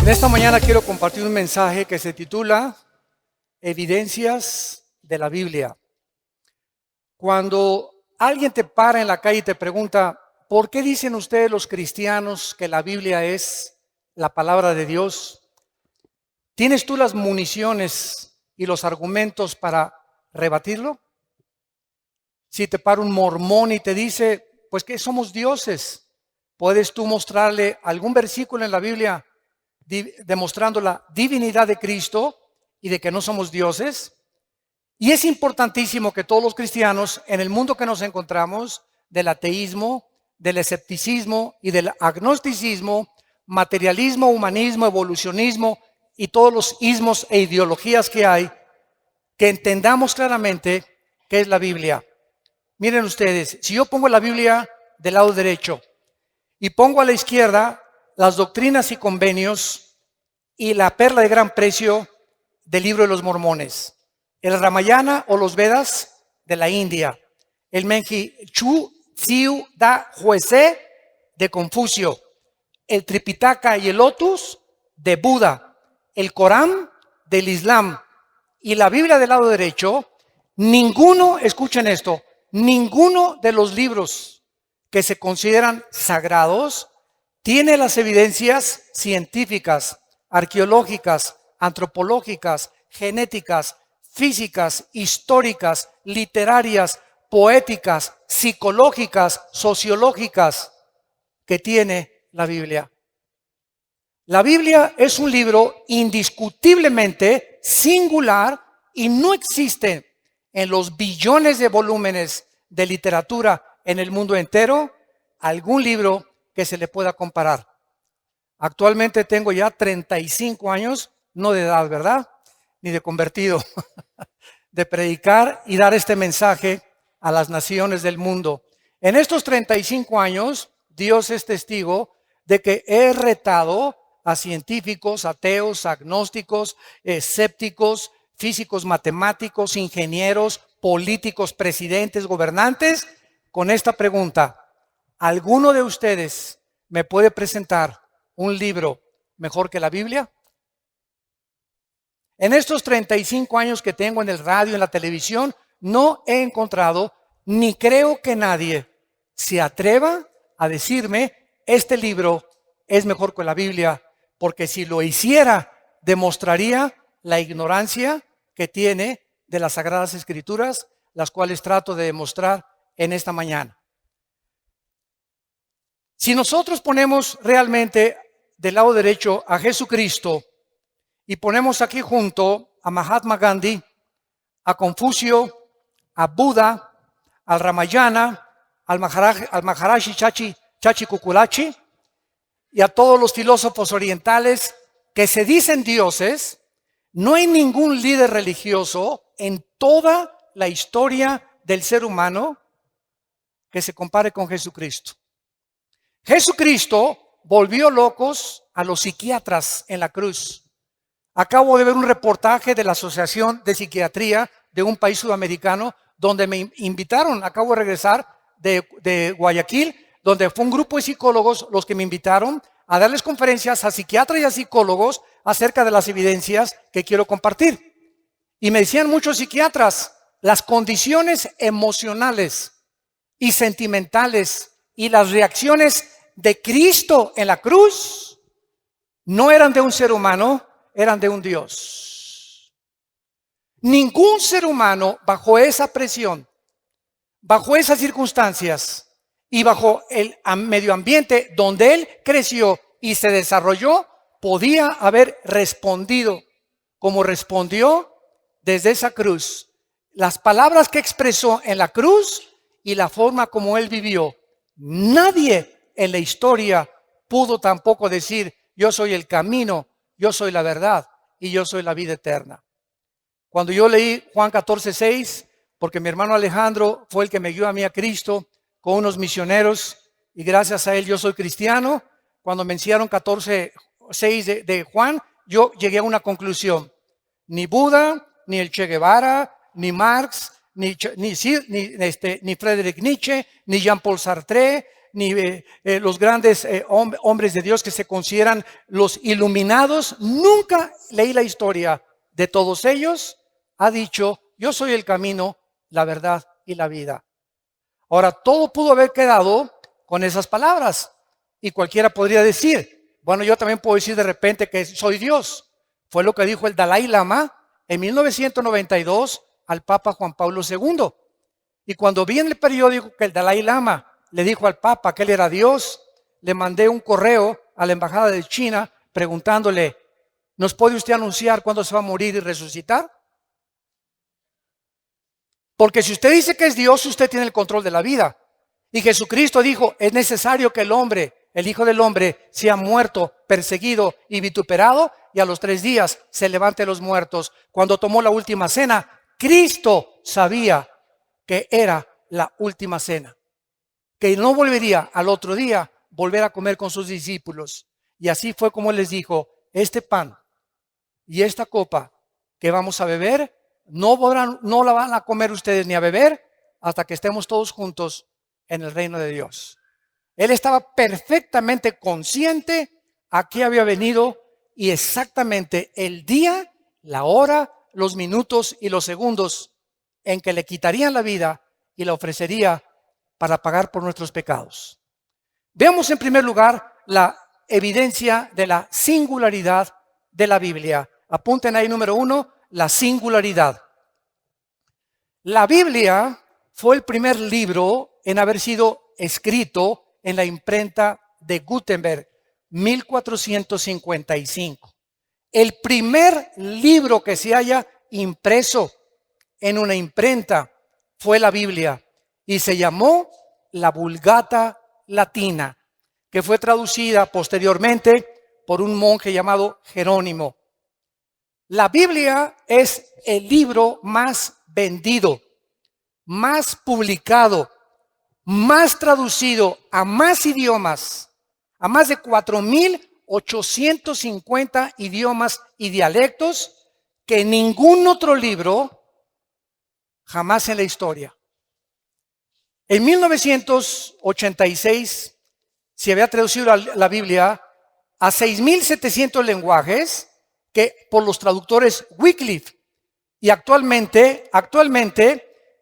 En esta mañana quiero compartir un mensaje que se titula Evidencias de la Biblia. Cuando alguien te para en la calle y te pregunta, ¿por qué dicen ustedes los cristianos que la Biblia es la palabra de Dios? ¿Tienes tú las municiones y los argumentos para rebatirlo? Si te para un mormón y te dice, pues que somos dioses, ¿puedes tú mostrarle algún versículo en la Biblia demostrando la divinidad de Cristo y de que no somos dioses? Y es importantísimo que todos los cristianos, en el mundo que nos encontramos, del ateísmo, del escepticismo y del agnosticismo, materialismo, humanismo, evolucionismo y todos los ismos e ideologías que hay, que entendamos claramente qué es la Biblia. Miren ustedes, si yo pongo la Biblia del lado derecho y pongo a la izquierda las doctrinas y convenios y la perla de gran precio del libro de los mormones, el Ramayana o los Vedas de la India, el Menji Chu Tsiu Da Huese de Confucio, el Tripitaka y el Lotus de Buda, el Corán del Islam y la Biblia del lado derecho, ninguno, escuchen esto, ninguno de los libros que se consideran sagrados tiene las evidencias científicas, arqueológicas, antropológicas, genéticas, físicas, históricas, literarias, poéticas, psicológicas, sociológicas que tiene la Biblia. La Biblia es un libro indiscutiblemente singular y no existe en los billones de volúmenes de literatura en el mundo entero algún libro que se le pueda comparar. Actualmente tengo ya 35 años, no de edad, ¿verdad? Ni de convertido, de predicar y dar este mensaje a las naciones del mundo. En estos 35 años, Dios es testigo de que he retado a científicos, ateos, agnósticos, escépticos, físicos, matemáticos, ingenieros, políticos, presidentes, gobernantes, con esta pregunta: ¿alguno de ustedes me puede presentar un libro mejor que la Biblia? En estos 35 años que tengo en el radio, en la televisión, no he encontrado, ni creo que nadie se atreva a decirme, este libro es mejor que la Biblia, porque si lo hiciera, demostraría la ignorancia que tiene de las Sagradas Escrituras, las cuales trato de demostrar en esta mañana. Si nosotros ponemos realmente del lado derecho a Jesucristo y ponemos aquí junto a Mahatma Gandhi, a Confucio, a Buda, al Ramayana, al Maharaji Chachi Kukulachi y a todos los filósofos orientales que se dicen dioses, no hay ningún líder religioso en toda la historia del ser humano que se compare con Jesucristo. Jesucristo volvió locos a los psiquiatras en la cruz. Acabo de ver un reportaje de la Asociación de Psiquiatría de un país sudamericano donde me invitaron. Acabo de regresar de Guayaquil, donde fue un grupo de psicólogos los que me invitaron a darles conferencias a psiquiatras y a psicólogos acerca de las evidencias que quiero compartir. Y me decían muchos psiquiatras, las condiciones emocionales y sentimentales y las reacciones de Cristo en la cruz no eran de un ser humano, eran de un Dios. Ningún ser humano bajo esa presión, bajo esas circunstancias y bajo el medio ambiente donde él creció y se desarrolló, podía haber respondido como respondió desde esa cruz. Las palabras que expresó en la cruz y la forma como él vivió. Nadie en la historia pudo tampoco decir, yo soy el camino, yo soy la verdad y yo soy la vida eterna. Cuando yo leí Juan 14:6, porque mi hermano Alejandro fue el que me guió a mí a Cristo con unos misioneros y gracias a él yo soy cristiano, cuando me enseñaron 14:6 de Juan, yo llegué a una conclusión. Ni Buda, ni el Che Guevara, ni Marx, ni Friedrich Nietzsche, ni Jean-Paul Sartre, los grandes hombres de Dios que se consideran los iluminados. Nunca leí la historia de todos ellos. Ha dicho, yo soy el camino, la verdad y la vida. Ahora, todo pudo haber quedado con esas palabras. Y cualquiera podría decir, bueno, yo también puedo decir de repente que soy Dios. Fue lo que dijo el Dalai Lama en 1992 al Papa Juan Pablo II. Y cuando vi en el periódico que el Dalai Lama le dijo al Papa que él era Dios, le mandé un correo a la embajada de China preguntándole, ¿nos puede usted anunciar cuándo se va a morir y resucitar? Porque si usted dice que es Dios, usted tiene el control de la vida. Y Jesucristo dijo, es necesario que el hombre, el Hijo del Hombre, sea muerto, perseguido y vituperado, y a los 3 días se levante de los muertos. Cuando tomó la última cena, Cristo sabía que era la última cena, que no volvería al otro día volver a comer con sus discípulos. Y así fue como les dijo, este pan y esta copa que vamos a beber, no la van a comer ustedes ni a beber hasta que estemos todos juntos en el reino de Dios. Él estaba perfectamente consciente a qué había venido y exactamente el día, la hora, los minutos y los segundos en que le quitarían la vida y la ofrecería para pagar por nuestros pecados. Veamos en primer lugar la evidencia de la singularidad de la Biblia. Apunten ahí número 1, la singularidad. La Biblia fue el primer libro en haber sido escrito en la imprenta de Gutenberg, 1455. El primer libro que se haya impreso en una imprenta fue la Biblia y se llamó la Vulgata Latina, que fue traducida posteriormente por un monje llamado Jerónimo. La Biblia es el libro más vendido, más publicado, más traducido a más idiomas, a más de 4,850 idiomas y dialectos que ningún otro libro jamás en la historia. En 1986 se había traducido la Biblia a 6,700 lenguajes que por los traductores Wycliffe. Y actualmente,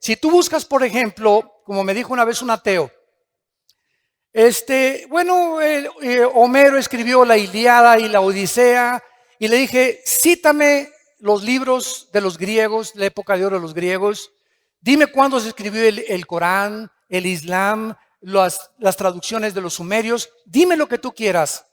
si tú buscas, por ejemplo, como me dijo una vez un ateo, Homero escribió la Ilíada y la Odisea, y le dije, cítame los libros de los griegos, la época de oro de los griegos, dime cuándo se escribió el Corán, el Islam, las traducciones de los sumerios, dime lo que tú quieras.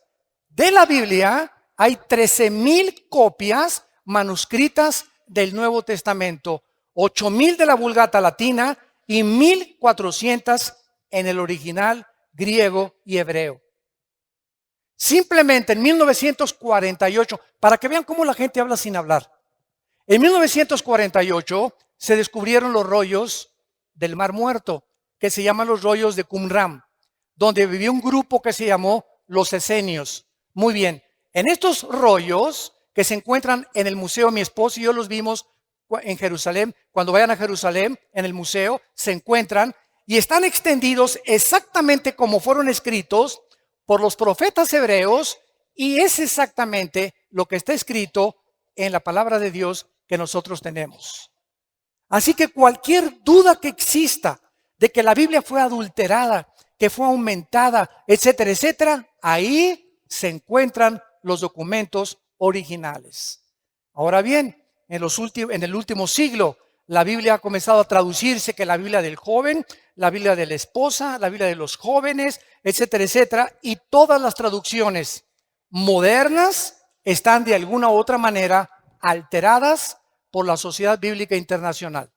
De la Biblia hay 13,000 copias manuscritas del Nuevo Testamento, 8,000 de la Vulgata Latina y 1,400 en el original griego y hebreo. Simplemente en 1948, para que vean cómo la gente habla sin hablar, en 1948 se descubrieron los rollos del Mar Muerto, que se llaman los rollos de Qumran, donde vivía un grupo que se llamó los esenios. Muy bien, en estos rollos que se encuentran en el museo, mi esposo y yo los vimos en Jerusalén, cuando vayan a Jerusalén, en el museo, se encuentran y están extendidos exactamente como fueron escritos por los profetas hebreos, y es exactamente lo que está escrito en la palabra de Dios que nosotros tenemos. Así que cualquier duda que exista de que la Biblia fue adulterada, que fue aumentada, etcétera, etcétera, ahí se encuentran los documentos originales. Ahora bien, en el último siglo, la Biblia ha comenzado a traducirse, que la Biblia del joven, la Biblia de la esposa, la Biblia de los jóvenes, etcétera, etcétera, y todas las traducciones modernas están de alguna u otra manera alteradas por la Sociedad Bíblica Internacional.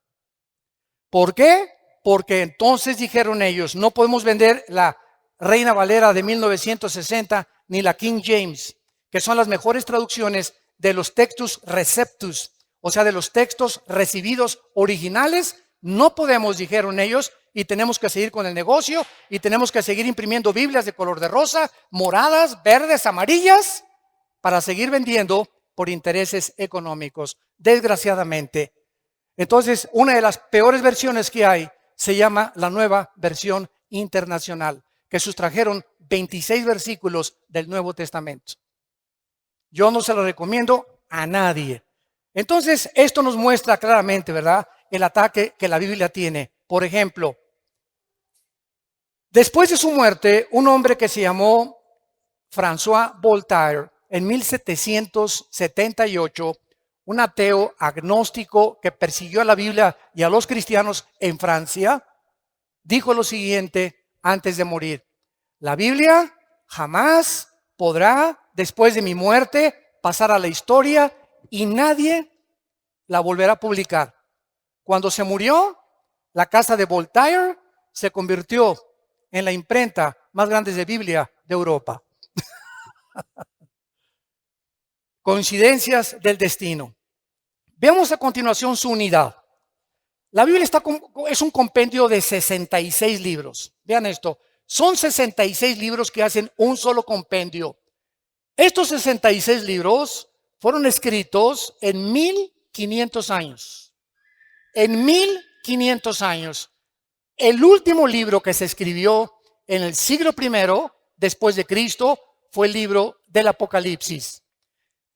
¿Por qué? Porque entonces dijeron ellos, no podemos vender la Reina Valera de 1960 ni la King James, que son las mejores traducciones de los textus receptus, o sea, de los textos recibidos originales. No podemos, dijeron ellos, y tenemos que seguir con el negocio, y tenemos que seguir imprimiendo Biblias de color de rosa, moradas, verdes, amarillas, para seguir vendiendo por intereses económicos, desgraciadamente. Entonces, una de las peores versiones que hay se llama la Nueva Versión Internacional, que sustrajeron 26 versículos del Nuevo Testamento. Yo no se lo recomiendo a nadie. Entonces, esto nos muestra claramente, ¿verdad?, el ataque que la Biblia tiene. Por ejemplo, después de su muerte, un hombre que se llamó François Voltaire, en 1778, un ateo agnóstico que persiguió a la Biblia y a los cristianos en Francia, dijo lo siguiente antes de morir: la Biblia jamás podrá, después de mi muerte, pasar a la historia y nadie la volverá a publicar. Cuando se murió, la casa de Voltaire se convirtió en la imprenta más grande de Biblia de Europa. Coincidencias del destino. Veamos a continuación su unidad. La Biblia es un compendio de 66 libros. Vean esto, son 66 libros que hacen un solo compendio. Estos 66 libros fueron escritos en 1500 años. En 1500 años. El último libro que se escribió en el siglo I después de Cristo fue el libro del Apocalipsis.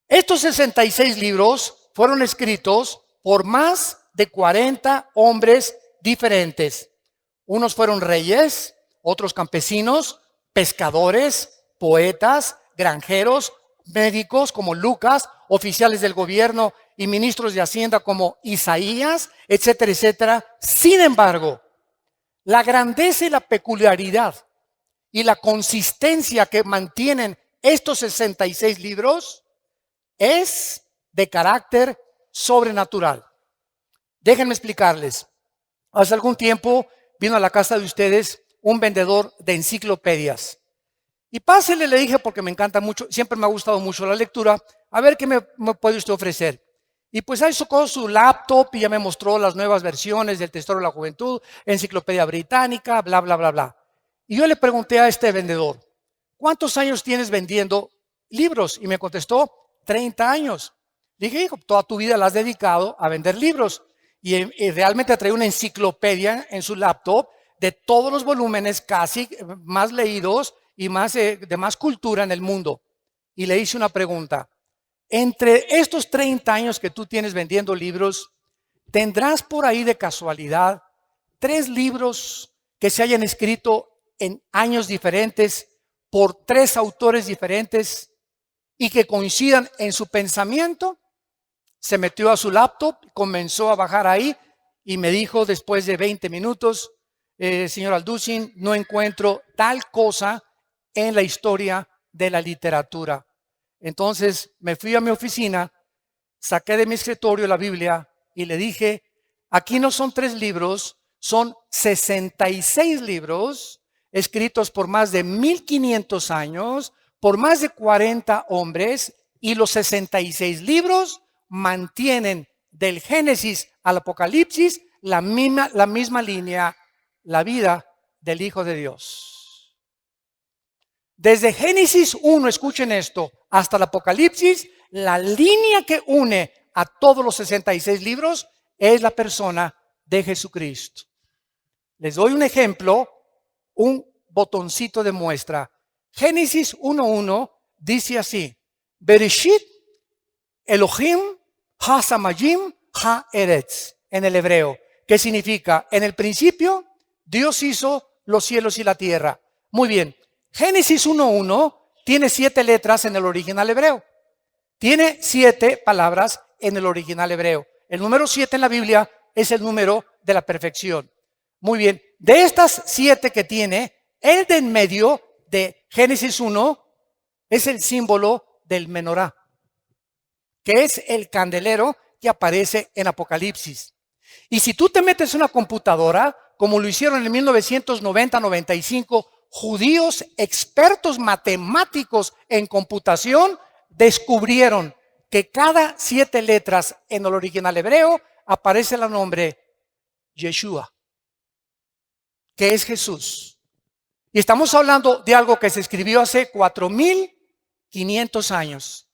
Estos 66 libros fueron escritos por más de 40 hombres diferentes. Unos fueron reyes, otros campesinos, pescadores, poetas, granjeros, médicos como Lucas, oficiales del gobierno y ministros de Hacienda como Isaías, etcétera, etcétera. Sin embargo, la grandeza y la peculiaridad y la consistencia que mantienen estos 66 libros es de carácter sobrenatural. Déjenme explicarles. Hace algún tiempo vino a la casa de ustedes un vendedor de enciclopedias. Y pásele, le dije, porque me encanta mucho, siempre me ha gustado mucho la lectura, a ver qué me puede usted ofrecer. Y pues ahí sacó su laptop y ya me mostró las nuevas versiones del Tesoro de la Juventud, Enciclopedia Británica, bla, bla, bla, bla. Y yo le pregunté a este vendedor, ¿cuántos años tienes vendiendo libros? Y me contestó, 30 años. Le dije, hijo, toda tu vida la has dedicado a vender libros. Y realmente trae una enciclopedia en su laptop de todos los volúmenes casi más leídos y de más cultura en el mundo. Y le hice una pregunta. Entre estos 30 años que tú tienes vendiendo libros, ¿tendrás por ahí de casualidad 3 libros que se hayan escrito en años diferentes por 3 autores diferentes y que coincidan en su pensamiento? Se metió a su laptop, comenzó a bajar ahí y me dijo después de 20 minutos, señor Alducin, no encuentro tal cosa en la historia de la literatura. Entonces me fui a mi oficina, saqué de mi escritorio la Biblia y le dije, aquí no son 3 libros, son 66 libros escritos por más de 1500 años, por más de 40 hombres, y los 66 libros mantienen del Génesis al Apocalipsis la misma línea, la vida del Hijo de Dios. Desde Génesis 1, escuchen esto, hasta el Apocalipsis, la línea que une a todos los 66 libros es la persona de Jesucristo. Les doy un ejemplo, un botoncito de muestra. Génesis 1:1 dice así: Bereshit Elohim ha-samayim ha-eretz, en el hebreo, que significa, en el principio, Dios hizo los cielos y la tierra. Muy bien, Génesis 1:1 tiene 7 letras en el original hebreo. Tiene 7 palabras en el original hebreo. El número 7 en la Biblia es el número de la perfección. Muy bien, de estas 7 que tiene, el de en medio de Génesis 1 es el símbolo del menorá, que es el candelero que aparece en Apocalipsis. Y si tú te metes en una computadora, como lo hicieron en 1990-95, judíos expertos matemáticos en computación descubrieron que cada 7 letras en el original hebreo aparece el nombre Yeshua, que es Jesús. Y estamos hablando de algo que se escribió hace 4500 años.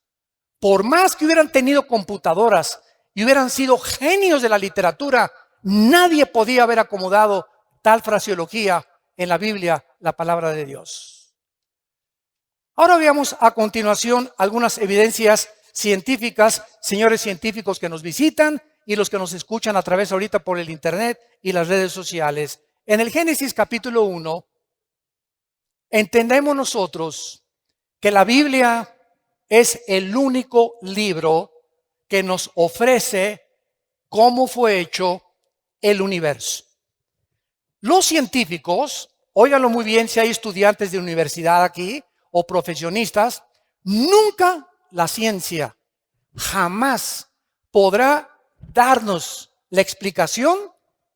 Por más que hubieran tenido computadoras y hubieran sido genios de la literatura, nadie podía haber acomodado tal fraseología en la Biblia la palabra de Dios. Ahora veamos a continuación algunas evidencias científicas, señores científicos que nos visitan y los que nos escuchan a través ahorita por el internet y las redes sociales. En el Génesis capítulo 1, entendemos nosotros que la Biblia es el único libro que nos ofrece cómo fue hecho el universo. Los científicos, óiganlo muy bien si hay estudiantes de universidad aquí o profesionistas, nunca la ciencia jamás podrá darnos la explicación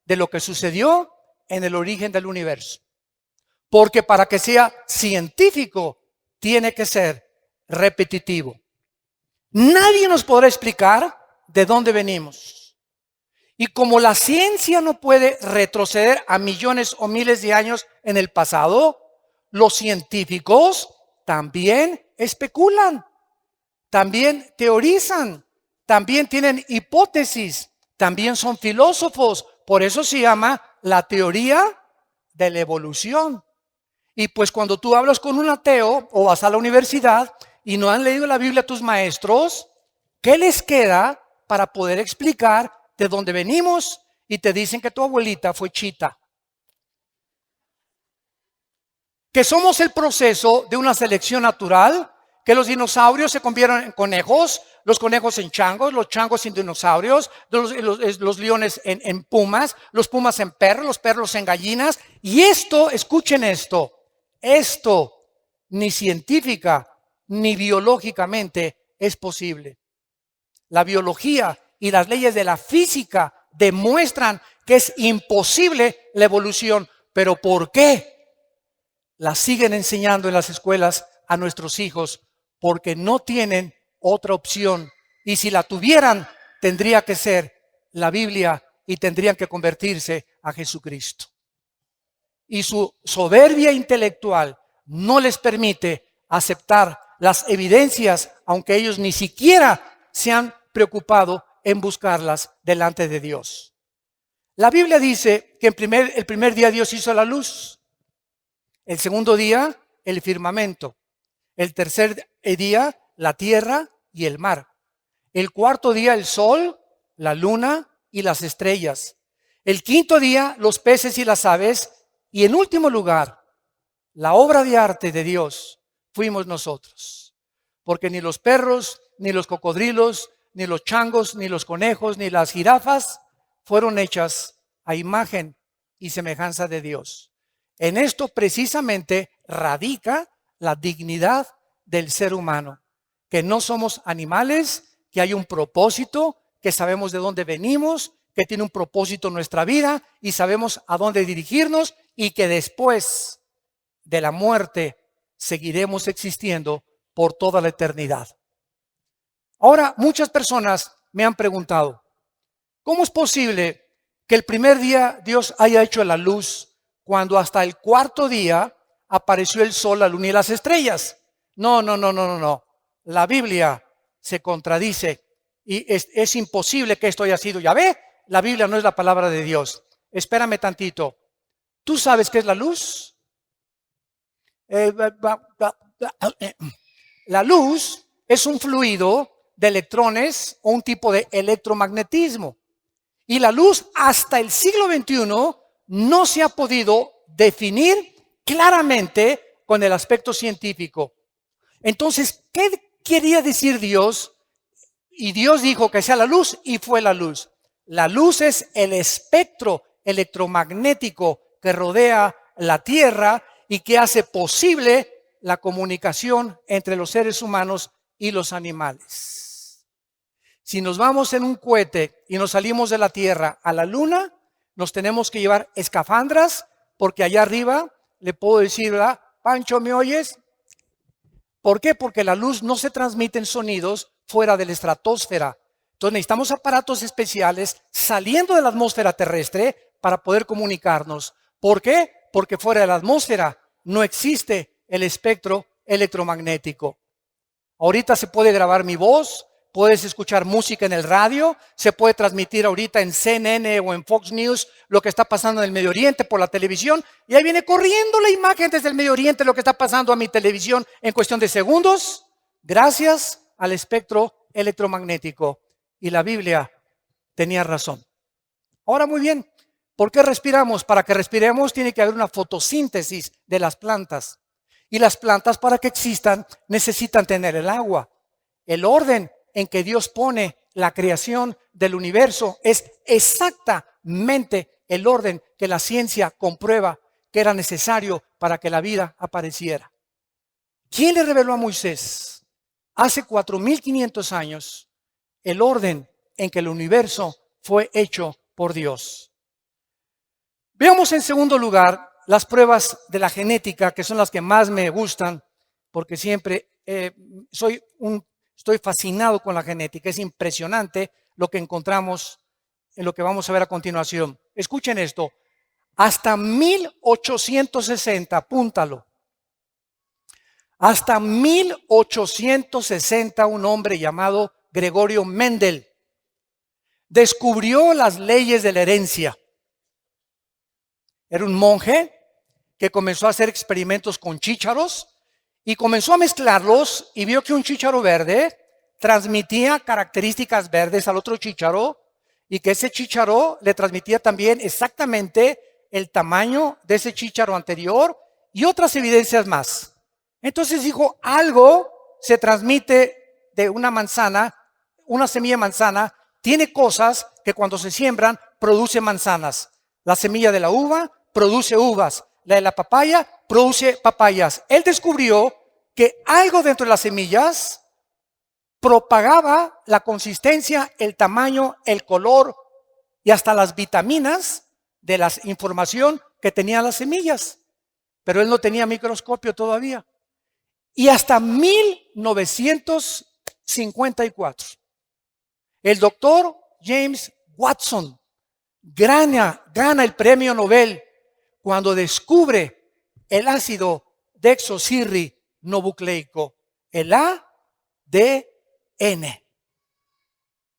de lo que sucedió en el origen del universo. Porque para que sea científico tiene que ser repetitivo. Nadie nos podrá explicar de dónde venimos. Y como la ciencia no puede retroceder a millones o miles de años en el pasado, los científicos también especulan, también teorizan, también tienen hipótesis, también son filósofos. Por eso se llama la teoría de la evolución. Y pues cuando tú hablas con un ateo o vas a la universidad y no han leído la Biblia tus maestros, ¿qué les queda para poder explicar de dónde venimos? Y te dicen que tu abuelita fue chita. Que somos el proceso de una selección natural, que los dinosaurios se convierten en conejos, los conejos en changos, los changos en dinosaurios, los leones en pumas, los pumas en perros, los perros en gallinas. Y esto, escuchen esto ni científica ni biológicamente es posible. La biología y las leyes de la física demuestran que es imposible la evolución. ¿Pero por qué? La siguen enseñando en las escuelas a nuestros hijos porque no tienen otra opción. Y si la tuvieran, tendría que ser la Biblia y tendrían que convertirse a Jesucristo. Y su soberbia intelectual no les permite aceptar las evidencias, aunque ellos ni siquiera se han preocupado en buscarlas delante de Dios. La Biblia dice que el primer día Dios hizo la luz, el segundo día el firmamento, el tercer día la tierra y el mar, el cuarto día el sol, la luna y las estrellas, el quinto día los peces y las aves, y en último lugar, la obra de arte de Dios fuimos nosotros. Porque ni los perros, ni los cocodrilos, ni los changos, ni los conejos, ni las jirafas fueron hechas a imagen y semejanza de Dios. En esto precisamente radica la dignidad del ser humano. Que no somos animales, que hay un propósito, que sabemos de dónde venimos, que tiene un propósito en nuestra vida y sabemos a dónde dirigirnos y que después de la muerte seguiremos existiendo por toda la eternidad. Ahora, muchas personas me han preguntado, ¿cómo es posible que el primer día Dios haya hecho la luz cuando hasta el cuarto día apareció el sol, la luna y las estrellas? No. La Biblia se contradice y es imposible que esto haya sido. Ya ve, la Biblia no es la palabra de Dios. Espérame tantito. ¿Tú sabes qué es la luz? La luz es un fluido de electrones o un tipo de electromagnetismo. Y la luz hasta el siglo XXI no se ha podido definir claramente con el aspecto científico. Entonces, ¿qué quería decir Dios? Y Dios dijo que sea la luz y fue la luz. La luz es el espectro electromagnético que rodea la Tierra y que hace posible la comunicación entre los seres humanos y los animales. Si nos vamos en un cohete y nos salimos de la Tierra a la Luna, nos tenemos que llevar escafandras porque allá arriba le puedo decir, ¿verdad? Pancho, ¿me oyes? ¿Por qué? Porque la luz no se transmite en sonidos fuera de la estratosfera. Entonces necesitamos aparatos especiales saliendo de la atmósfera terrestre para poder comunicarnos. ¿Por qué? Porque fuera de la atmósfera no existe el espectro electromagnético. Ahorita se puede grabar mi voz, puedes escuchar música en el radio, se puede transmitir ahorita en CNN o en Fox News lo que está pasando en el Medio Oriente por la televisión, y ahí viene corriendo la imagen desde el Medio Oriente lo que está pasando a mi televisión en cuestión de segundos, gracias al espectro electromagnético. Y la Biblia tenía razón. Ahora muy bien, ¿por qué respiramos? Para que respiremos tiene que haber una fotosíntesis de las plantas. Y las plantas, para que existan, necesitan tener el agua. El orden en que Dios pone la creación del universo es exactamente el orden que la ciencia comprueba que era necesario para que la vida apareciera. ¿Quién le reveló a Moisés hace 4,500 años el orden en que el universo fue hecho por Dios? Veamos en segundo lugar las pruebas de la genética, que son las que más me gustan, porque siempre estoy fascinado con la genética. Es impresionante lo que encontramos en lo que vamos a ver a continuación. Escuchen esto, hasta 1860, apúntalo. Hasta 1860 un hombre llamado Gregorio Mendel descubrió las leyes de la herencia. Era un monje que comenzó a hacer experimentos con chícharos y comenzó a mezclarlos y vio que un chícharo verde transmitía características verdes al otro chícharo y que ese chícharo le transmitía también exactamente el tamaño de ese chícharo anterior y otras evidencias más. Entonces dijo, algo se transmite de una manzana, una semilla de manzana, tiene cosas que cuando se siembran producen manzanas. La semilla de la uva produce uvas, la de la papaya produce papayas. Él descubrió que algo dentro de las semillas propagaba la consistencia, el tamaño, el color y hasta las vitaminas de la información que tenían las semillas. Pero él no tenía microscopio todavía. Y hasta 1954, el doctor James Watson gana el premio Nobel cuando descubre el ácido desoxirribonucleico, el ADN.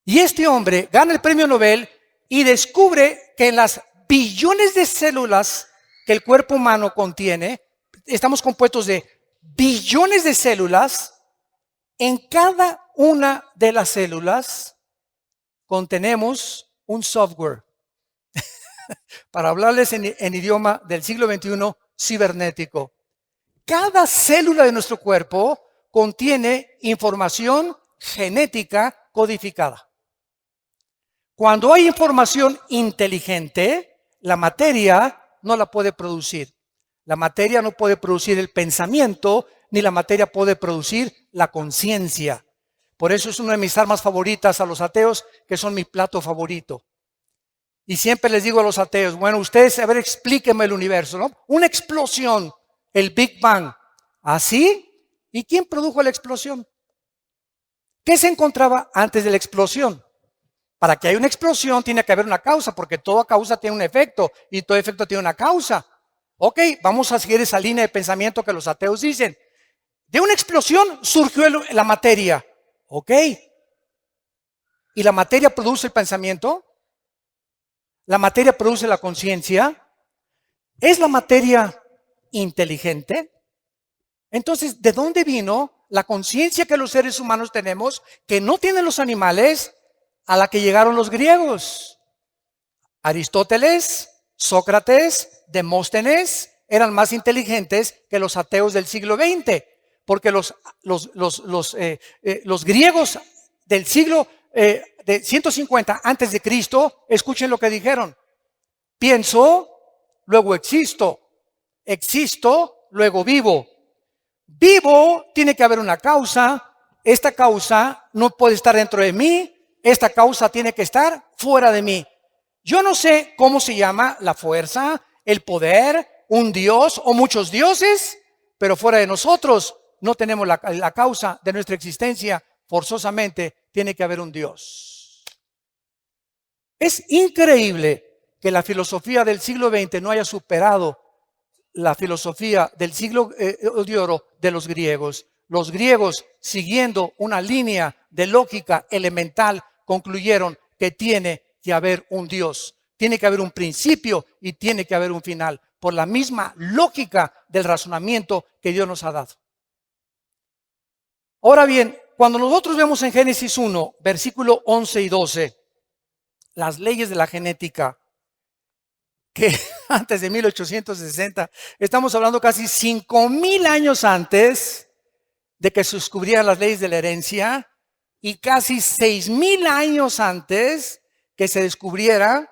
Y este hombre gana el premio Nobel y descubre que en las billones de células que el cuerpo humano contiene, estamos compuestos de billones de células, en cada una de las células contenemos un software. Para hablarles en idioma del siglo XXI, cibernético. Cada célula de nuestro cuerpo contiene información genética codificada. Cuando hay información inteligente, la materia no la puede producir. La materia no puede producir el pensamiento, ni la materia puede producir la conciencia. Por eso es una de mis armas favoritas a los ateos, que son mi plato favorito. Y siempre les digo a los ateos, bueno, ustedes, a ver, explíquenme el universo, ¿no? Una explosión, el Big Bang. ¿Así? ¿Y quién produjo la explosión? ¿Qué se encontraba antes de la explosión? Para que haya una explosión tiene que haber una causa, porque toda causa tiene un efecto y todo efecto tiene una causa. Ok, vamos a seguir esa línea de pensamiento que los ateos dicen. De una explosión surgió la materia. Ok. ¿Y la materia produce el pensamiento? ¿La materia produce la conciencia? ¿Es la materia inteligente? Entonces, ¿de dónde vino la conciencia que los seres humanos tenemos, que no tienen los animales, a la que llegaron los griegos? Aristóteles, Sócrates, Demóstenes eran más inteligentes que los ateos del siglo XX, porque los griegos del siglo de 150 antes de Cristo, escuchen lo que dijeron: pienso, luego existo, luego vivo. Vivo, tiene que haber una causa, esta causa no puede estar dentro de mí, esta causa tiene que estar fuera de mí. Yo no sé cómo se llama la fuerza, el poder, un dios o muchos dioses, pero fuera de nosotros no tenemos la causa de nuestra existencia. Forzosamente tiene que haber un Dios. Es increíble que la filosofía del siglo XX no haya superado la filosofía del siglo de oro de los griegos. los griegos, siguiendo una línea de lógica elemental, concluyeron que tiene que haber un Dios. Tiene que haber un principio y tiene que haber un final, por la misma lógica del razonamiento que Dios nos ha dado. Ahora bien, cuando nosotros vemos en Génesis 1, versículo 11 y 12, las leyes de la genética, que antes de 1860, estamos hablando casi 5,000 años antes de que se descubrieran las leyes de la herencia y casi 6,000 años antes que se descubrieran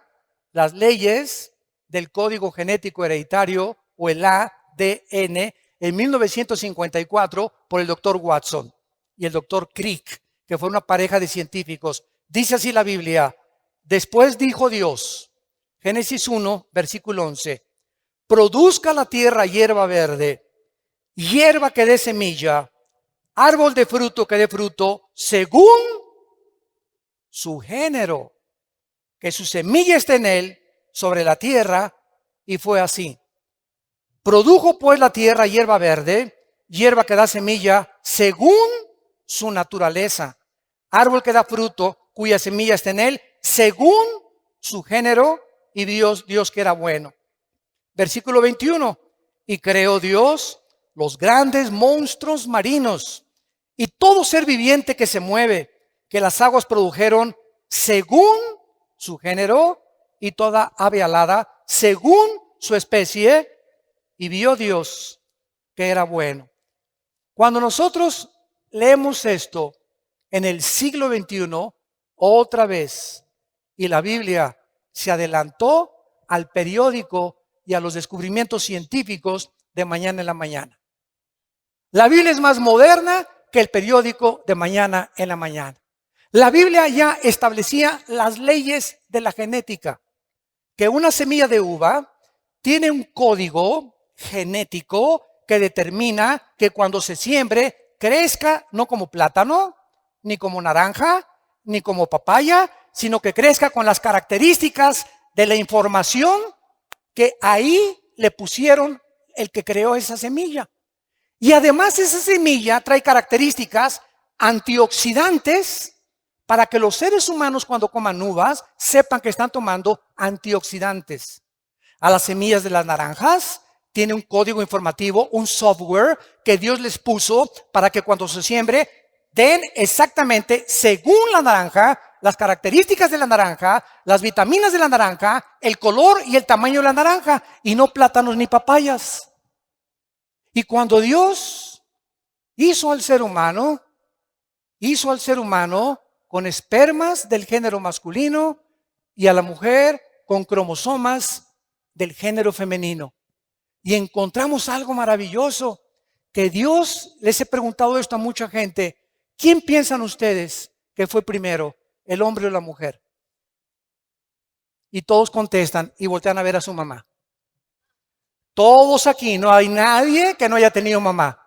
las leyes del código genético hereditario o el ADN en 1954 por el doctor Watson y el doctor Crick, que fue una pareja de científicos. Dice así la Biblia: después dijo Dios, Génesis 1, versículo 11, produzca la tierra hierba verde, hierba que dé semilla, árbol de fruto que dé fruto, según su género, que su semilla esté en él, sobre la tierra, y fue así. Produjo pues la tierra hierba verde, hierba que da semilla, según su naturaleza, árbol que da fruto, cuya semilla está en él, según su género, y Dios que era bueno. Versículo 21, y creó Dios los grandes monstruos marinos y todo ser viviente que se mueve, que las aguas produjeron según su género, y toda ave alada según su especie, y vio Dios que era bueno. Cuando nosotros leemos esto en el siglo XXI, otra vez, y la Biblia se adelantó al periódico y a los descubrimientos científicos de mañana en la mañana. La Biblia es más moderna que el periódico de mañana en la mañana. La Biblia ya establecía las leyes de la genética, que una semilla de uva tiene un código genético que determina que cuando se siembre crezca no como plátano, ni como naranja, ni como papaya, sino que crezca con las características de la información que ahí le pusieron el que creó esa semilla. Y además esa semilla trae características antioxidantes para que los seres humanos cuando coman uvas sepan que están tomando antioxidantes. A las semillas de las naranjas tiene un código informativo, un software que Dios les puso para que cuando se siembre den exactamente según la naranja, las características de la naranja, las vitaminas de la naranja, el color y el tamaño de la naranja, y no plátanos ni papayas. Y cuando Dios hizo al ser humano con espermas del género masculino y a la mujer con cromosomas del género femenino. Y encontramos algo maravilloso, que Dios, les he preguntado esto a mucha gente, ¿quién piensan ustedes que fue primero, el hombre o la mujer? Y todos contestan y voltean a ver a su mamá. Todos aquí, no hay nadie que no haya tenido mamá.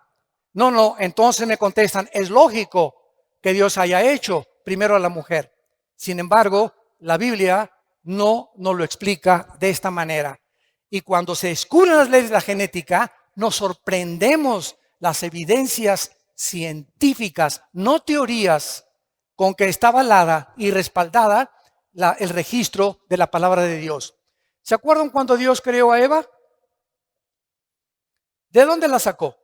No, entonces me contestan, es lógico que Dios haya hecho primero a la mujer. Sin embargo, la Biblia no nos lo explica de esta manera. Y cuando se descubren las leyes de la genética, nos sorprendemos las evidencias científicas, no teorías, con que está avalada y respaldada el registro de la palabra de Dios. ¿Se acuerdan cuando Dios creó a Eva? ¿De dónde la sacó?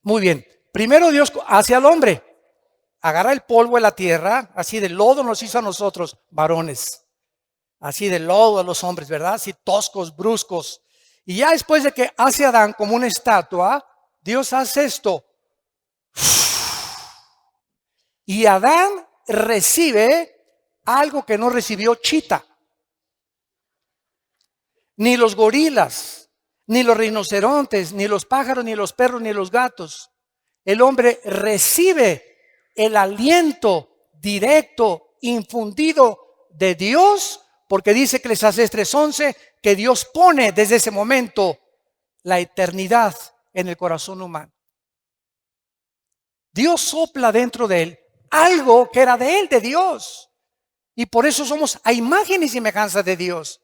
Muy bien. Primero Dios hace al hombre. Agarra el polvo de la tierra, así de lodo nos hizo a nosotros, varones. Así de lodo a los hombres, ¿verdad? Así toscos, bruscos. Y ya después de que hace a Adán como una estatua, Dios hace esto. Y Adán recibe algo que no recibió Chita, ni los gorilas, ni los rinocerontes, ni los pájaros, ni los perros, ni los gatos. El hombre recibe el aliento directo, infundido de Dios, porque dice Eclesiastés 3:11 que Dios pone desde ese momento la eternidad en el corazón humano. Dios sopla dentro de él algo que era de él, de Dios. Y por eso somos a imagen y semejanza de Dios.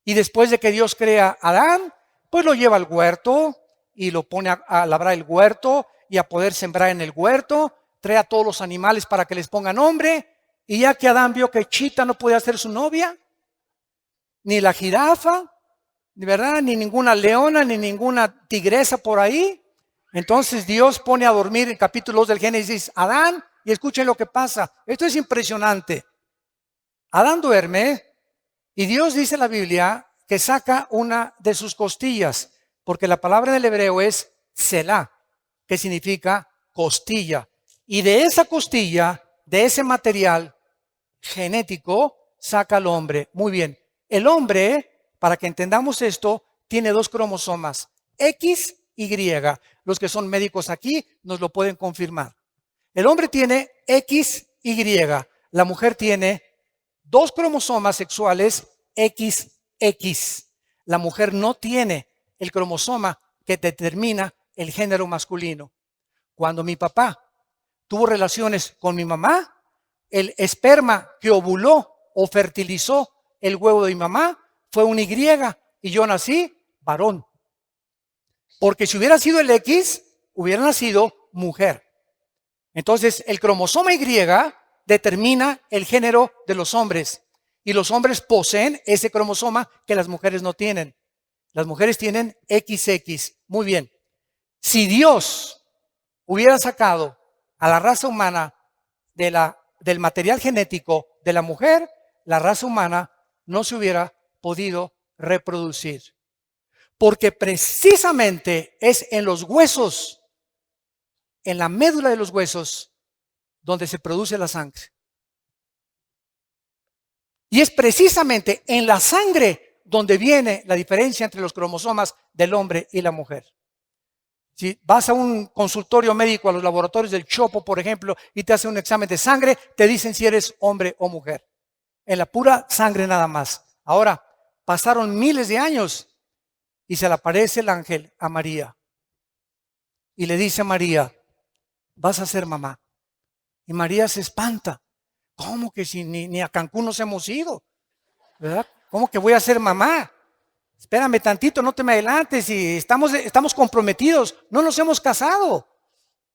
Y después de que Dios crea a Adán, pues lo lleva al huerto y lo pone a labrar el huerto y a poder sembrar en el huerto, trae a todos los animales para que les ponga nombre, y ya que Adán vio que Chita no podía ser su novia, ni la jirafa, de verdad, ni ninguna leona, ni ninguna tigresa por ahí, entonces Dios pone a dormir en capítulo 2 del Génesis Adán, y escuchen lo que pasa. Esto es impresionante. Adán duerme y Dios dice en la Biblia que saca una de sus costillas, porque la palabra en el hebreo es selah, que significa costilla. Y de esa costilla, de ese material genético, saca al hombre. Muy bien. El hombre, para que entendamos esto, tiene 2 cromosomas, X y Y. Los que son médicos aquí nos lo pueden confirmar. El hombre tiene X, Y. La mujer tiene 2 cromosomas sexuales XX. La mujer no tiene el cromosoma que determina el género masculino. Cuando mi papá tuvo relaciones con mi mamá, el esperma que ovuló o fertilizó el huevo de mi mamá fue un Y y yo nací varón. Porque si hubiera sido el X, hubiera nacido mujer. Entonces, el cromosoma Y determina el género de los hombres. Y los hombres poseen ese cromosoma que las mujeres no tienen. Las mujeres tienen XX. Muy bien. Si Dios hubiera sacado a la raza humana del material genético de la mujer, la raza humana no se hubiera podido reproducir. Porque precisamente es en los huesos, en la médula de los huesos, donde se produce la sangre. Y es precisamente en la sangre donde viene la diferencia entre los cromosomas del hombre y la mujer. Si vas a un consultorio médico, a los laboratorios del Chopo, por ejemplo, y te hacen un examen de sangre, te dicen si eres hombre o mujer. En la pura sangre nada más. Ahora, pasaron miles de años y se le aparece el ángel a María. Y le dice a María, vas a ser mamá. Y María se espanta. ¿Cómo que si ni a Cancún nos hemos ido? ¿Verdad? ¿Cómo que voy a ser mamá? Espérame tantito, no te me adelantes, si estamos comprometidos, no nos hemos casado.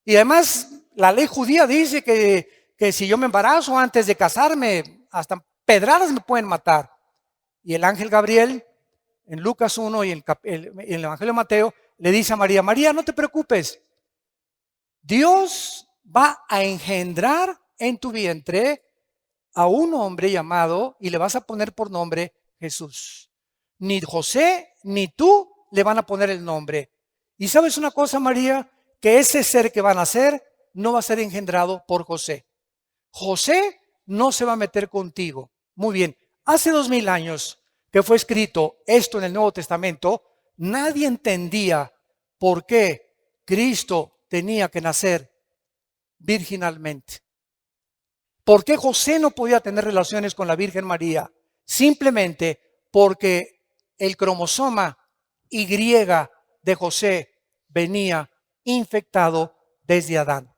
Y además, la ley judía dice que si yo me embarazo antes de casarme, hasta pedradas me pueden matar. Y el ángel Gabriel, en Lucas 1 y en el Evangelio de Mateo, le dice a María, María, no te preocupes, Dios va a engendrar en tu vientre a un hombre llamado, y le vas a poner por nombre Jesús. Ni José ni tú le van a poner el nombre. Y sabes una cosa, María, que ese ser que van a nacer no va a ser engendrado por José. José no se va a meter contigo. Muy bien, hace 2000 años que fue escrito esto en el Nuevo Testamento, nadie entendía por qué Cristo tenía que nacer virginalmente. ¿Por qué José no podía tener relaciones con la Virgen María? Simplemente porque el cromosoma Y de José venía infectado desde Adán.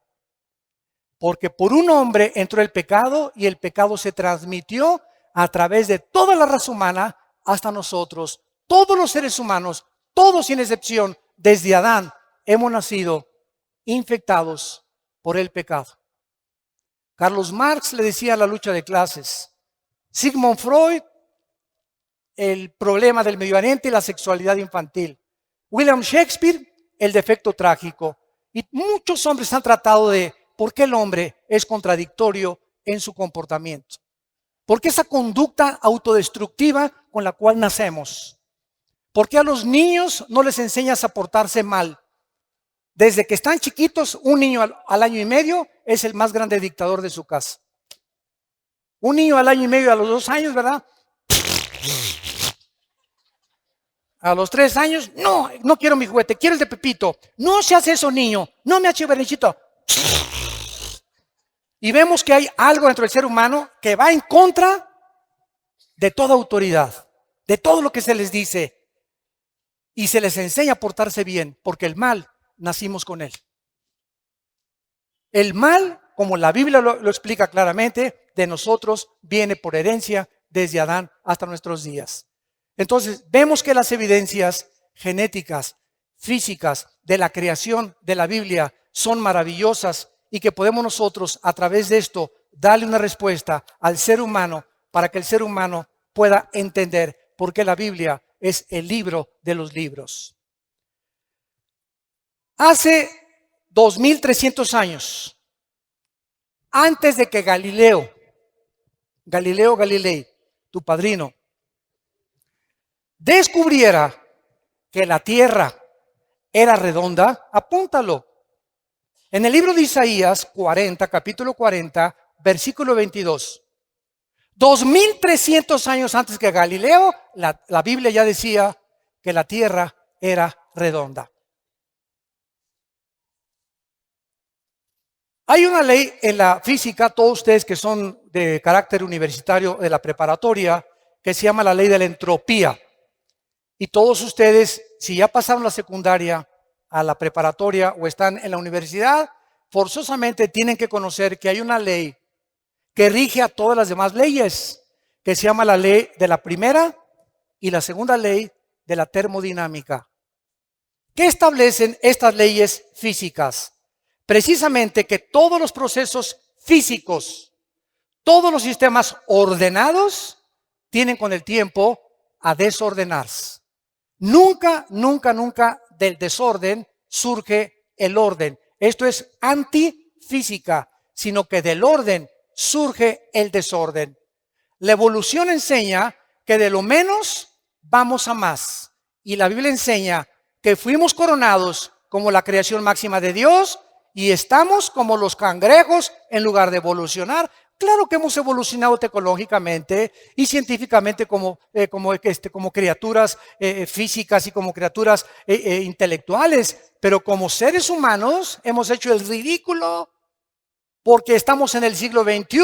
Porque por un hombre entró el pecado y el pecado se transmitió a través de toda la raza humana hasta nosotros. Todos los seres humanos, todos sin excepción, desde Adán, hemos nacido infectados por el pecado. Carlos Marx le decía la lucha de clases. Sigmund Freud, el problema del Medio Oriente y la sexualidad infantil. William Shakespeare, el defecto trágico. Y muchos hombres han tratado de por qué el hombre es contradictorio en su comportamiento. ¿Por qué esa conducta autodestructiva con la cual nacemos? ¿Por qué a los niños no les enseñas a portarse mal? Desde que están chiquitos, un niño al año y medio es el más grande dictador de su casa. Un niño al año y medio, a los 2 años, ¿verdad? A los 3 años, no quiero mi juguete, quiero el de Pepito. No se hace eso, niño, no me hace berrinchito. Y vemos que hay algo dentro del ser humano que va en contra de toda autoridad, de todo lo que se les dice. Y se les enseña a portarse bien, porque el mal nacimos con él. El mal, como la Biblia lo explica claramente, de nosotros viene por herencia desde Adán hasta nuestros días. Entonces, vemos que las evidencias genéticas físicas de la creación de la Biblia son maravillosas y que podemos nosotros a través de esto darle una respuesta al ser humano para que el ser humano pueda entender por qué la Biblia es el libro de los libros. Hace 2300 años, antes de que Galileo Galilei, tu padrino, descubriera que la tierra era redonda, apúntalo. En el libro de Isaías 40, capítulo 40, versículo 22. 2300 años antes que Galileo, la Biblia ya decía que la tierra era redonda. Hay una ley en la física, todos ustedes que son de carácter universitario de la preparatoria, que se llama la ley de la entropía. Y todos ustedes, si ya pasaron la secundaria a la preparatoria o están en la universidad, forzosamente tienen que conocer que hay una ley que rige a todas las demás leyes, que se llama la ley de la primera y la segunda ley de la termodinámica. ¿Qué establecen estas leyes físicas? Precisamente que todos los procesos físicos, todos los sistemas ordenados, tienen con el tiempo a desordenarse. Nunca del desorden surge el orden. Esto es antifísica, sino que del orden surge el desorden. La evolución enseña que de lo menos vamos a más. Y la Biblia enseña que fuimos coronados como la creación máxima de Dios y estamos como los cangrejos en lugar de evolucionar. Claro que hemos evolucionado tecnológicamente y científicamente como criaturas físicas y como criaturas intelectuales, pero como seres humanos hemos hecho el ridículo porque estamos en el siglo XXI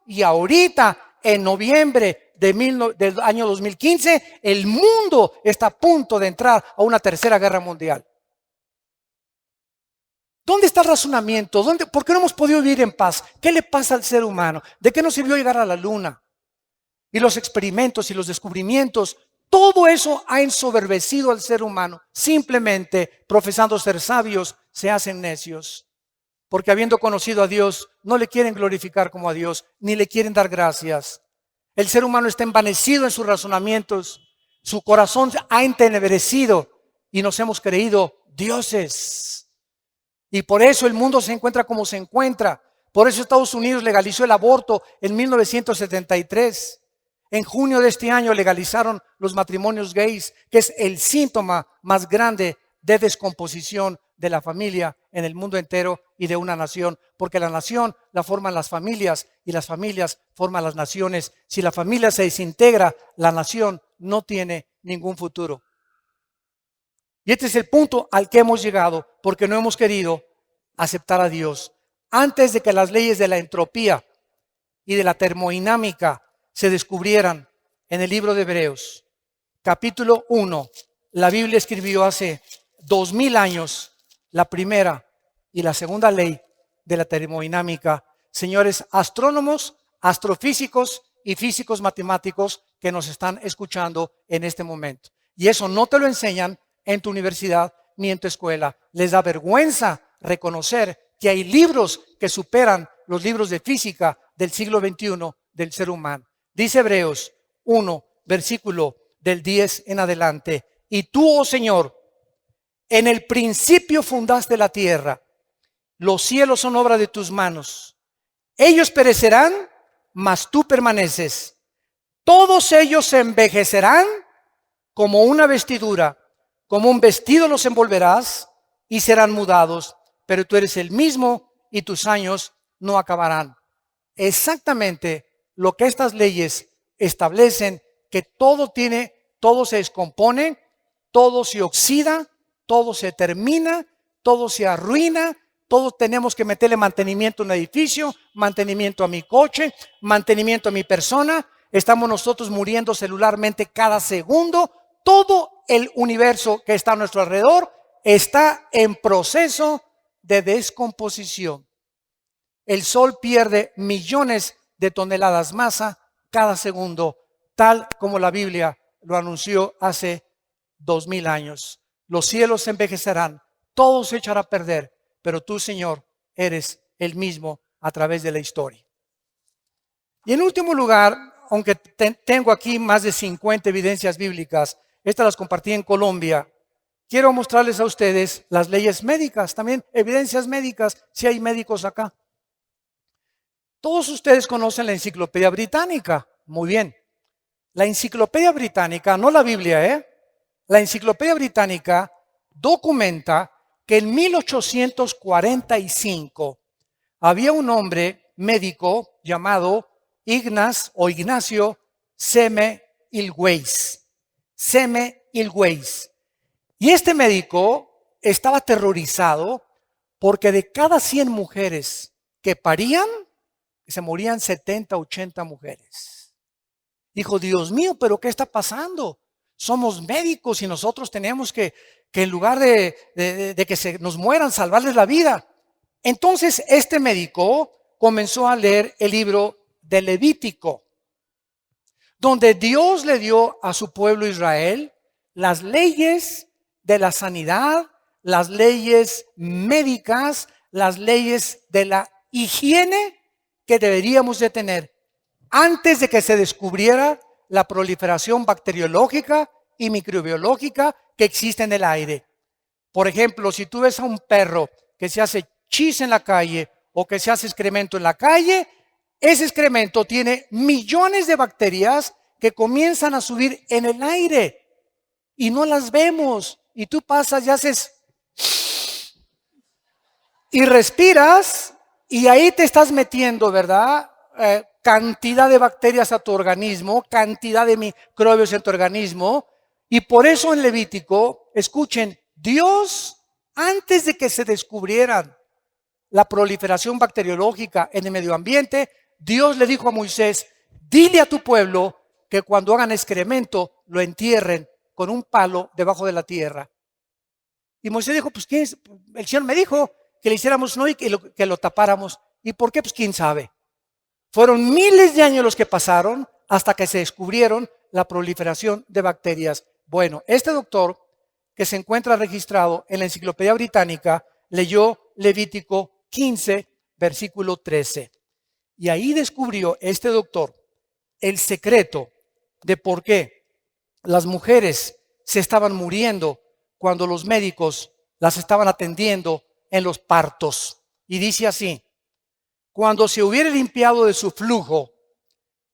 y ahorita en noviembre del año 2015 el mundo está a punto de entrar a una tercera guerra mundial. ¿Dónde está el razonamiento? ¿Por qué no hemos podido vivir en paz? ¿Qué le pasa al ser humano? ¿De qué nos sirvió llegar a la luna? Y los experimentos y los descubrimientos, todo eso ha ensoberbecido al ser humano. Simplemente, profesando ser sabios, se hacen necios. Porque habiendo conocido a Dios, no le quieren glorificar como a Dios, ni le quieren dar gracias. El ser humano está envanecido en sus razonamientos. Su corazón ha entenebrecido y nos hemos creído dioses. Y por eso el mundo se encuentra como se encuentra. Por eso Estados Unidos legalizó el aborto en 1973. En junio de este año legalizaron los matrimonios gays, que es el síntoma más grande de descomposición de la familia en el mundo entero y de una nación. Porque la nación la forman las familias y las familias forman las naciones. Si la familia se desintegra, la nación no tiene ningún futuro. Y este es el punto al que hemos llegado porque no hemos querido aceptar a Dios. Antes de que las leyes de la entropía y de la termodinámica se descubrieran en el libro de Hebreos, capítulo 1, la Biblia escribió hace 2000 años la primera y la segunda ley de la termodinámica. Señores astrónomos, astrofísicos y físicos matemáticos que nos están escuchando en este momento. Y eso no te lo enseñan en tu universidad ni en tu escuela. Les da vergüenza reconocer que hay libros que superan los libros de física del siglo XXI del ser humano. Dice Hebreos 1, versículo del 10 en adelante. Y tú, oh Señor, en el principio fundaste la tierra. Los cielos son obra de tus manos. Ellos perecerán, mas tú permaneces. Todos ellos se envejecerán como una vestidura. Como un vestido los envolverás y serán mudados, pero tú eres el mismo y tus años no acabarán. Exactamente lo que estas leyes establecen, que todo se descompone, todo se oxida, todo se termina, todo se arruina, todos tenemos que meterle mantenimiento a un edificio, mantenimiento a mi coche, mantenimiento a mi persona. Estamos nosotros muriendo celularmente cada segundo. Todo el universo que está a nuestro alrededor está en proceso de descomposición. El Sol pierde millones de toneladas masa cada segundo, tal como la Biblia lo anunció hace 2000 años. los cielos se envejecerán, todo se echará a perder, pero tú, Señor, eres el mismo a través de la historia. Y en último lugar, aunque tengo aquí más de 50 evidencias bíblicas, estas las compartí en Colombia, quiero mostrarles a ustedes las leyes médicas, también evidencias médicas, si hay médicos acá. Todos ustedes conocen la Enciclopedia Británica, muy bien. La Enciclopedia Británica, no la Biblia, la Enciclopedia Británica documenta que en 1845 había un hombre médico llamado Ignacio Semmelweis. Y este médico estaba aterrorizado porque de cada 100 mujeres que parían, se morían 70, 80 mujeres. Dijo, Dios mío, ¿pero qué está pasando? Somos médicos y nosotros tenemos que en lugar de que se nos mueran, salvarles la vida. Entonces este médico comenzó a leer el libro de Levítico, donde Dios le dio a su pueblo Israel las leyes de la sanidad, las leyes médicas, las leyes de la higiene que deberíamos de tener antes de que se descubriera la proliferación bacteriológica y microbiológica que existe en el aire. Por ejemplo, si tú ves a un perro que se hace chis en la calle o que se hace excremento en la calle, ese excremento tiene millones de bacterias que comienzan a subir en el aire y no las vemos. Y tú pasas y haces y respiras y ahí te estás metiendo, ¿verdad? Cantidad de bacterias a tu organismo, cantidad de microbios en tu organismo. Y por eso en Levítico, escuchen, Dios, antes de que se descubrieran la proliferación bacteriológica en el medio ambiente, Dios le dijo a Moisés, dile a tu pueblo que cuando hagan excremento lo entierren con un palo debajo de la tierra. Y Moisés dijo, pues ¿quién es? El Señor me dijo que le hiciéramos no y que lo tapáramos. ¿Y por qué? Pues quién sabe. Fueron miles de años los que pasaron hasta que se descubrieron la proliferación de bacterias. Bueno, este doctor que se encuentra registrado en la Enciclopedia Británica leyó Levítico 15, versículo 13. Y ahí descubrió este doctor el secreto de por qué las mujeres se estaban muriendo cuando los médicos las estaban atendiendo en los partos. Y dice así, cuando se hubiere limpiado de su flujo,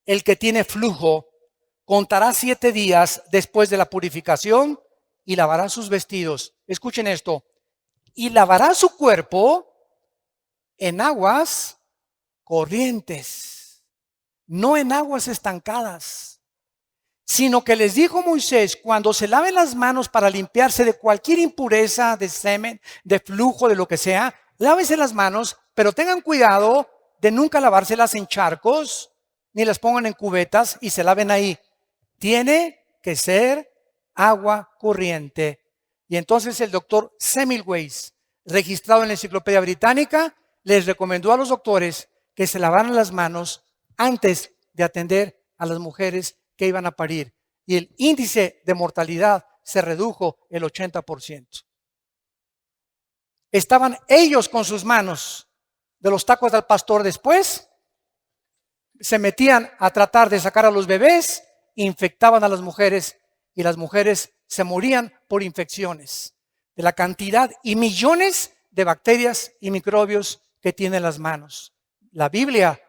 el que tiene flujo contará 7 días después de la purificación y lavará sus vestidos. Escuchen esto. Y lavará su cuerpo en aguas corrientes, no en aguas estancadas, sino que les dijo Moisés, cuando se laven las manos para limpiarse de cualquier impureza, de semen, de flujo, de lo que sea, lávense las manos, pero tengan cuidado de nunca lavárselas en charcos, ni las pongan en cubetas y se laven ahí. Tiene que ser agua corriente. Y entonces el doctor Semmelweis, registrado en la Enciclopedia Británica, les recomendó a los doctores que se lavaran las manos antes de atender a las mujeres que iban a parir. Y el índice de mortalidad se redujo el 80%. Estaban ellos con sus manos de los tacos del pastor después, se metían a tratar de sacar a los bebés, infectaban a las mujeres y las mujeres se morían por infecciones de la cantidad y millones de bacterias y microbios que tienen las manos. La Biblia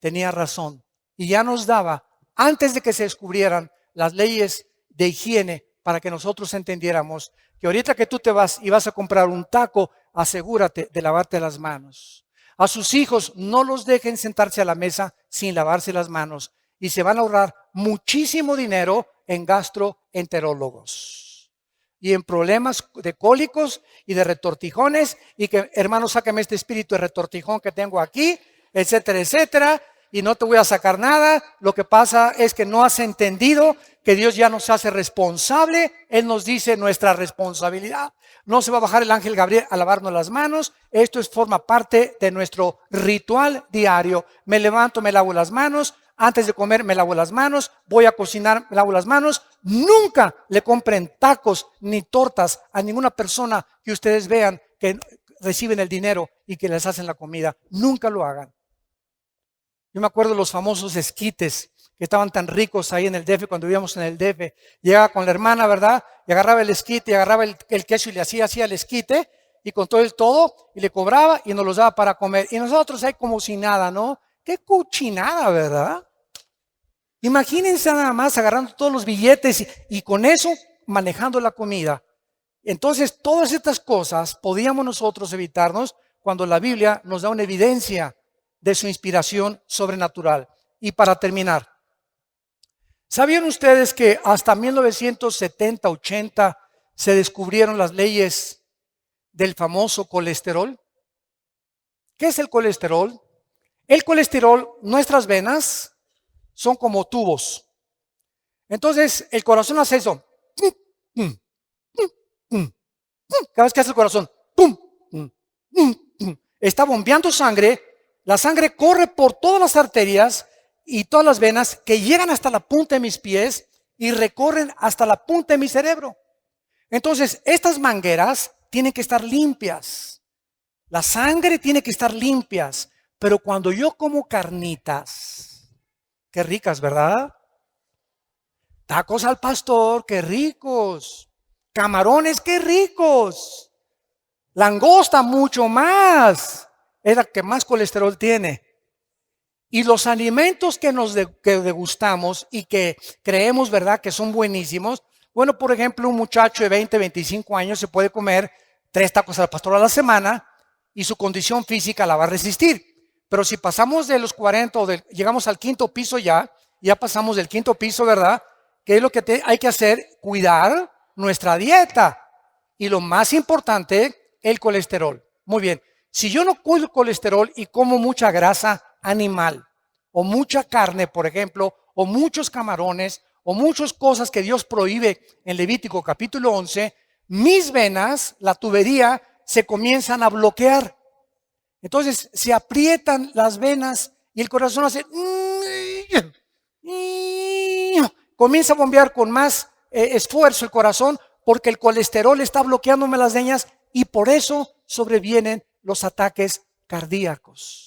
tenía razón y ya nos daba, antes de que se descubrieran las leyes de higiene, para que nosotros entendiéramos que ahorita que tú te vas y vas a comprar un taco, asegúrate de lavarte las manos. A sus hijos no los dejen sentarse a la mesa sin lavarse las manos y se van a ahorrar muchísimo dinero en gastroenterólogos y en problemas de cólicos y de retortijones y que hermano sáqueme este espíritu de retortijón que tengo aquí, etcétera, etcétera, y no te voy a sacar nada. Lo que pasa es que no has entendido que Dios ya nos hace responsable. Él nos dice nuestra responsabilidad. No se va a bajar el ángel Gabriel a lavarnos las manos. Esto forma parte de nuestro ritual diario. Me levanto, me lavo las manos. antes de comer me lavo las manos, voy a cocinar, me lavo las manos. Nunca le compren tacos ni tortas a ninguna persona que ustedes vean que reciben el dinero y que les hacen la comida. Nunca lo hagan. Yo me acuerdo de los famosos esquites que estaban tan ricos ahí en el DF, cuando vivíamos en el DF. Llegaba con la hermana, ¿verdad? Y agarraba el esquite, y agarraba el queso y le hacía así al esquite, y con todo, y le cobraba y nos los daba para comer. Y nosotros ahí como si nada, ¿no? Qué cochinada, ¿verdad? Imagínense nada más agarrando todos los billetes y con eso manejando la comida. Entonces, todas estas cosas podíamos nosotros evitarnos cuando la Biblia nos da una evidencia de su inspiración sobrenatural. Y para terminar, ¿sabían ustedes que hasta 1970-80 se descubrieron las leyes del famoso colesterol? ¿Qué es el colesterol? El colesterol, nuestras venas son como tubos. Entonces, el corazón hace eso. Cada vez que hace el corazón, está bombeando sangre. La sangre corre por todas las arterias y todas las venas que llegan hasta la punta de mis pies y recorren hasta la punta de mi cerebro. Entonces, estas mangueras tienen que estar limpias. La sangre tiene que estar limpias. Pero cuando yo como carnitas, qué ricas, ¿verdad? Tacos al pastor, qué ricos. Camarones, qué ricos. Langosta, mucho más. Es la que más colesterol tiene. Y los alimentos que que degustamos y que creemos, ¿verdad?, que son buenísimos. Bueno, por ejemplo, un muchacho de 20, 25 años se puede comer 3 tacos al pastor a la semana y su condición física la va a resistir. Pero si pasamos de los 40 llegamos al 5.º piso ya pasamos del 5.º piso, ¿verdad? ¿Qué es lo que hay que hacer? Cuidar nuestra dieta. Y lo más importante, el colesterol. Muy bien. Si yo no cuido el colesterol y como mucha grasa animal, o mucha carne, por ejemplo, o muchos camarones, o muchas cosas que Dios prohíbe en Levítico capítulo 11, mis venas, la tubería, se comienzan a bloquear. Entonces se aprietan las venas y el corazón hace... Comienza a bombear con más esfuerzo el corazón porque el colesterol está bloqueándome las venas y por eso sobrevienen los ataques cardíacos.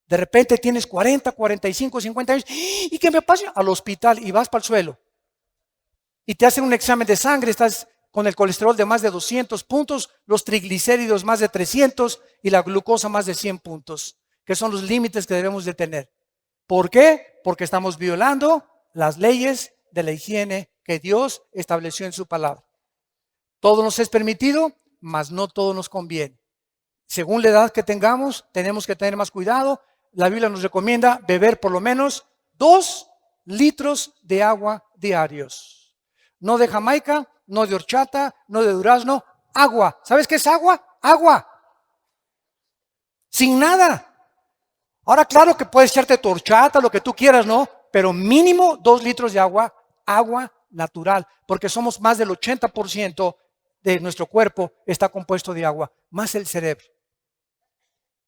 De repente tienes 40, 45, 50 años. ¿Y qué me pasa? Al hospital y vas para el suelo. Y te hacen un examen de sangre, estás con el colesterol de más de 200 puntos, los triglicéridos más de 300 y la glucosa más de 100 puntos, que son los límites que debemos de tener. ¿Por qué? Porque estamos violando las leyes de la higiene que Dios estableció en su palabra. Todo nos es permitido, mas no todo nos conviene. Según la edad que tengamos, tenemos que tener más cuidado. La Biblia nos recomienda beber por lo menos 2 litros de agua diarios. No de Jamaica, no de horchata, no de durazno, agua. ¿Sabes qué es agua? Agua. Sin nada. Ahora, claro que puedes echarte tu horchata, lo que tú quieras, ¿no? Pero mínimo 2 litros de agua, agua natural, porque somos más del 80% de nuestro cuerpo está compuesto de agua, más el cerebro.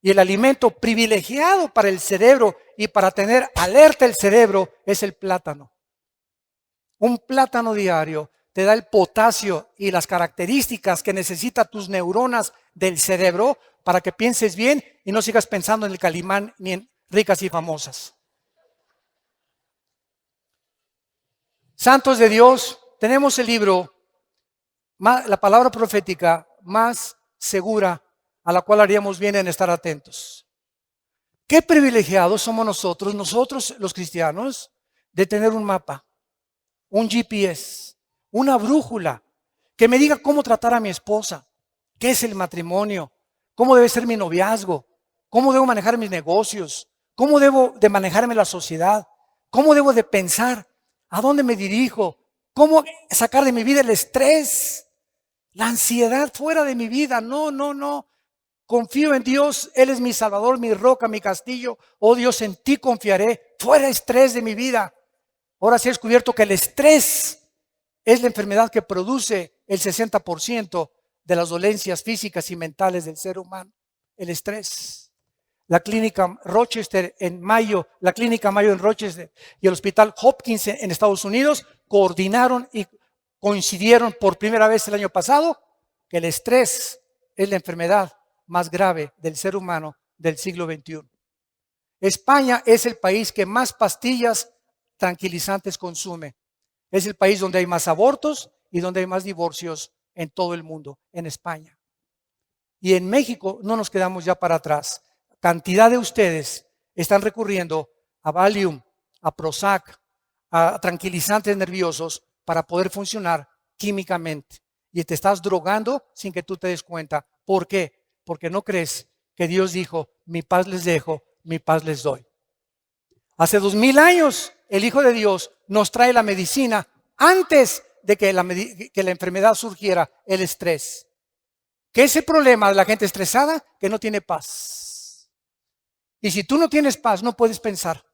Y el alimento privilegiado para el cerebro y para tener alerta el cerebro es el plátano. Un plátano diario te da el potasio y las características que necesitan tus neuronas del cerebro para que pienses bien y no sigas pensando en el Calimán ni en ricas y famosas. Santos de Dios, tenemos el libro, la palabra profética más segura a la cual haríamos bien en estar atentos. Qué privilegiados somos nosotros los cristianos, de tener un mapa, un GPS, una brújula, que me diga cómo tratar a mi esposa, qué es el matrimonio, cómo debe ser mi noviazgo, cómo debo manejar mis negocios, cómo debo de manejarme la sociedad, cómo debo de pensar, a dónde me dirijo, cómo sacar de mi vida el estrés, la ansiedad fuera de mi vida. No. Confío en Dios, Él es mi Salvador, mi roca, mi castillo. Oh Dios, en ti confiaré, fuera estrés de mi vida. Ahora se ha descubierto que el estrés es la enfermedad que produce el 60% de las dolencias físicas y mentales del ser humano. El estrés. la clínica Rochester en Mayo, la clínica Mayo en Rochester y el hospital Hopkins en Estados Unidos coordinaron y coincidieron por primera vez el año pasado que el estrés es la enfermedad más grave del ser humano del siglo XXI. España es el país que más pastillas tranquilizantes consume. Es el país donde hay más abortos y donde hay más divorcios en todo el mundo, en España. Y en México no nos quedamos ya para atrás. Cantidad de ustedes están recurriendo a Valium, a Prozac, a tranquilizantes nerviosos para poder funcionar químicamente. Y te estás drogando sin que tú te des cuenta. ¿Por qué? Porque no crees que Dios dijo, mi paz les dejo, mi paz les doy. Hace 2000 años el Hijo de Dios nos trae la medicina antes de que la enfermedad surgiera, el estrés. ¿Qué es el problema de la gente estresada? Que no tiene paz. Y si tú no tienes paz, no puedes pensar.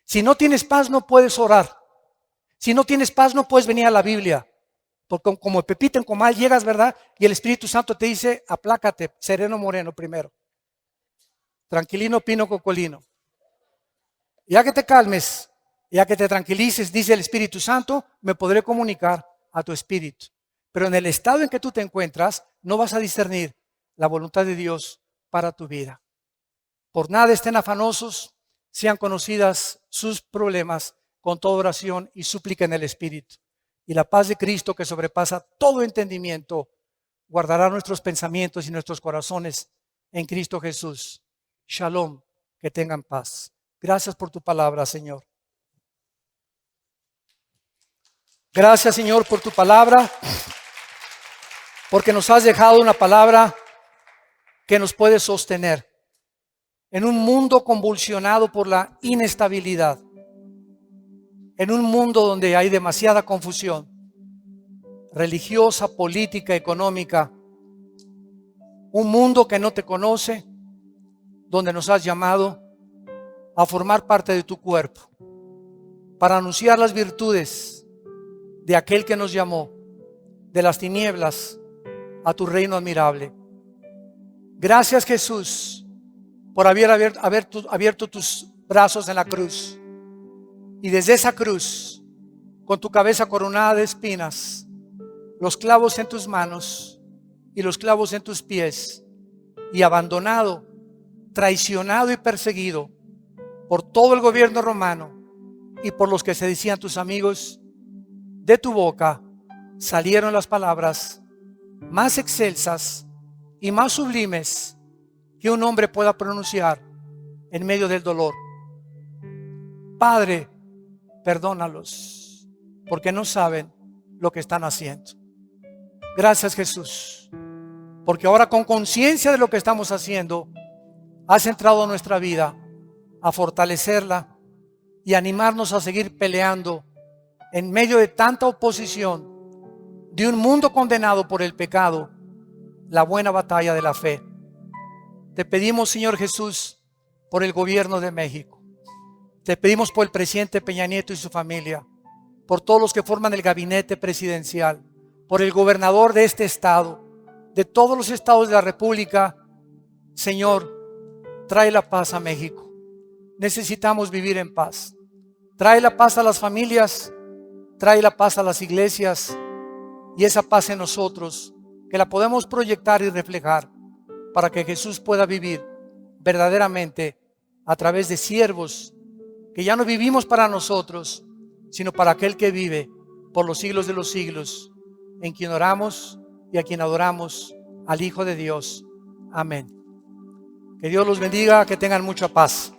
Si no tienes paz, no puedes orar. Si no tienes paz, no puedes venir a la Biblia. Porque como Pepita en Comal llegas, ¿verdad? Y el Espíritu Santo te dice, aplácate, sereno moreno primero. Tranquilino pino cocolino. Ya que te calmes, ya que te tranquilices, dice el Espíritu Santo, me podré comunicar a tu espíritu. Pero en el estado en que tú te encuentras, no vas a discernir la voluntad de Dios para tu vida. Por nada estén afanosos, sean conocidas sus problemas con toda oración y súplica en el Espíritu. Y la paz de Cristo, que sobrepasa todo entendimiento, guardará nuestros pensamientos y nuestros corazones en Cristo Jesús. Shalom, que tengan paz. Gracias por tu palabra, Señor. Gracias, Señor, por tu palabra, porque nos has dejado una palabra que nos puede sostener en un mundo convulsionado por la inestabilidad, en un mundo donde hay demasiada confusión religiosa, política, económica, un mundo que no te conoce, donde nos has llamado a formar parte de tu cuerpo para anunciar las virtudes de aquel que nos llamó de las tinieblas a tu reino admirable. Gracias, Jesús, por haber abierto tus brazos en la cruz, y desde esa cruz, con tu cabeza coronada de espinas, los clavos en tus manos y los clavos en tus pies, y abandonado, traicionado y perseguido por todo el gobierno romano y por los que se decían tus amigos, de tu boca salieron las palabras más excelsas y más sublimes que un hombre pueda pronunciar en medio del dolor. Padre, perdónalos, porque no saben lo que están haciendo. Gracias, Jesús, porque ahora con conciencia de lo que estamos haciendo, has entrado a nuestra vida a fortalecerla y animarnos a seguir peleando en medio de tanta oposición de un mundo condenado por el pecado, la buena batalla de la fe. Te pedimos, Señor Jesús, por el gobierno de México. Te pedimos por el presidente Peña Nieto y su familia, por todos los que forman el gabinete presidencial, por el gobernador de este estado, de todos los estados de la República. Señor, trae la paz a México. Necesitamos vivir en paz. Trae la paz a las familias, trae la paz a las iglesias, y esa paz en nosotros, que la podemos proyectar y reflejar para que Jesús pueda vivir verdaderamente a través de siervos que ya no vivimos para nosotros, sino para aquel que vive por los siglos de los siglos, en quien oramos y a quien adoramos, al Hijo de Dios. Amén. Que Dios los bendiga, que tengan mucha paz.